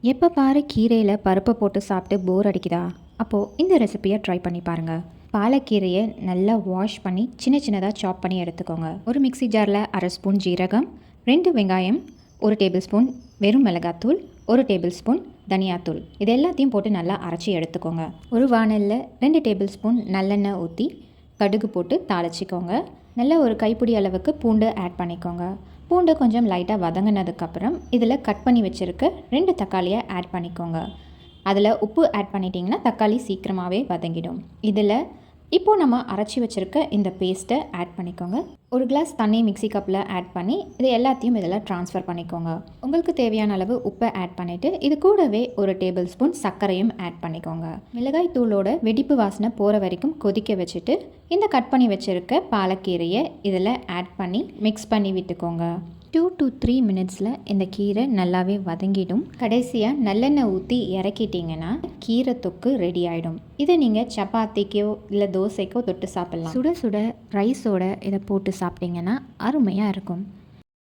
எப்போ பாரு கீரையில் பருப்பை போட்டு சாப்பிட்டு போர் அடிக்குதா? அப்போது இந்த ரெசிபியை ட்ரை பண்ணி பாருங்கள். பாலக்கீரையை நல்லா வாஷ் பண்ணி சின்ன சின்னதாக சாப் பண்ணி எடுத்துக்கோங்க. ஒரு மிக்ஸி ஜாரில் 1/2 ஸ்பூன் ஜீரகம், 2 வெங்காயம், 1 டேபிள் ஸ்பூன் வெறும் மிளகாத்தூள், 1 டேபிள் ஸ்பூன் தனியாத்தூள், இது எல்லாத்தையும் போட்டு நல்லா அரைச்சி எடுத்துக்கோங்க. ஒரு வாணலில் 2 டேபிள் ஸ்பூன் நல்லெண்ணெய் ஊற்றி கடுகு போட்டு தாளிச்சிக்கோங்க. நல்ல ஒரு கைப்பிடி அளவுக்கு பூண்டு ஆட் பண்ணிக்கோங்க. பூண்டு கொஞ்சம் லைட்டாக வதங்கினதுக்கப்புறம் இதில் கட் பண்ணி வச்சுருக்க 2 தக்காளியை ஆட் பண்ணிக்கோங்க. அதில் உப்பு ஆட் பண்ணிட்டீங்கன்னா தக்காளி சீக்கிரமாகவே வதங்கிடும். இதில் இப்போது நம்ம அரைச்சி வச்சுருக்க இந்த பேஸ்ட்டை ஆட் பண்ணிக்கோங்க. ஒரு கிளாஸ் தண்ணி மிக்ஸி கப்பில் ஆட் பண்ணி இது எல்லாத்தையும் இதில் ட்ரான்ஸ்ஃபர் பண்ணிக்கோங்க. உங்களுக்கு தேவையான அளவு உப்பை ஆட் பண்ணிவிட்டு இது கூடவே 1 டேபிள் ஸ்பூன் சர்க்கரையும் ஆட் பண்ணிக்கோங்க. மிளகாய் தூளோட வெடிப்பு வாசனை போகிற வரைக்கும் கொதிக்க வச்சுட்டு இந்த கட் பண்ணி வச்சுருக்க பாலக்கீரையை இதில் ஆட் பண்ணி மிக்ஸ் பண்ணி விட்டுக்கோங்க. 2 to 3 மினிட்ஸில் இந்த கீரை நல்லாவே வதங்கிடும். கடைசியாக நல்லெண்ணெய் ஊற்றி இறக்கிட்டிங்கன்னா கீரை தொக்கு ரெடி ஆகிடும். இதை நீங்கள் சப்பாத்திக்கோ இல்லை தோசைக்கோ தொட்டு சாப்பிட்லாம். சுட சுட ரைஸோட இதை போட்டு சாப்பிட்டிங்கன்னா அருமையாக இருக்கும்.